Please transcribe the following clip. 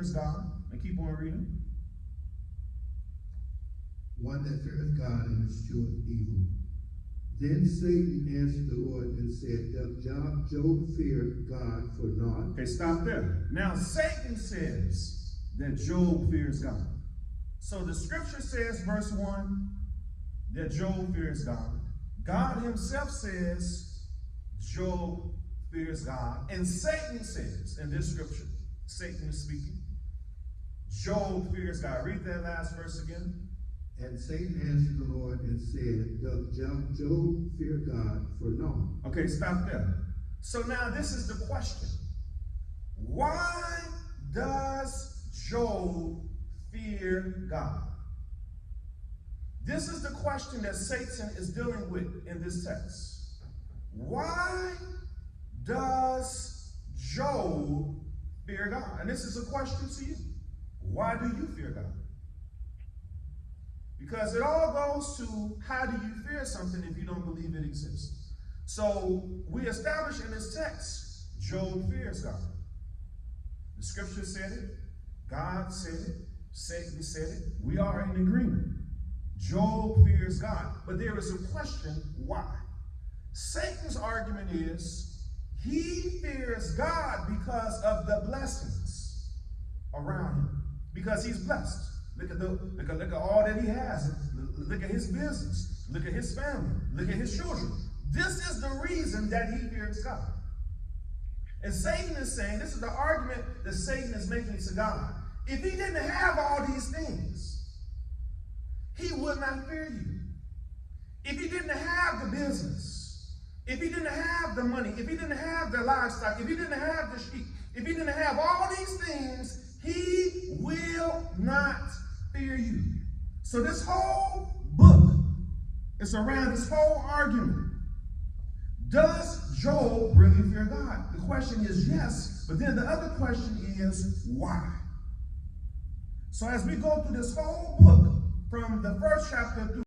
fears God. And keep on reading. One that feareth God and escheweth evil. Then Satan answered the Lord and said, doth Job fear God for naught? Okay, stop there. Now, Satan says that Job fears God. So the scripture says, verse 1, that Job fears God. God himself says Job fears God. And Satan says, in this scripture, Satan is speaking, Job fears God. Read that last verse again. And Satan answered the Lord and said, doth Job fear God for naught? Okay, stop there. So now this is the question. Why does Job fear God? This is the question that Satan is dealing with in this text. Why does Job fear God? And this is a question to you. Why do you fear God? Because it all goes to how do you fear something if you don't believe it exists? So we establish in this text, Job fears God. The scripture said it, God said it, Satan said it. We are in agreement. Job fears God. But there is a question, why? Satan's argument is he fears God because of the blessings around him. Because he's blessed. Look at all that he has. Look at his business. Look at his family. Look at his children. This is the reason that he fears God. And Satan is saying, this is the argument that Satan is making to God. If he didn't have all these things, he would not fear you. If he didn't have the business, if he didn't have the money, if he didn't have the livestock, if he didn't have the sheep, if he didn't have all these things, he will not fear you. So this whole book is around this whole argument. Does Job really fear God? The question is yes, but then the other question is why? So as we go through this whole book, from the first chapter through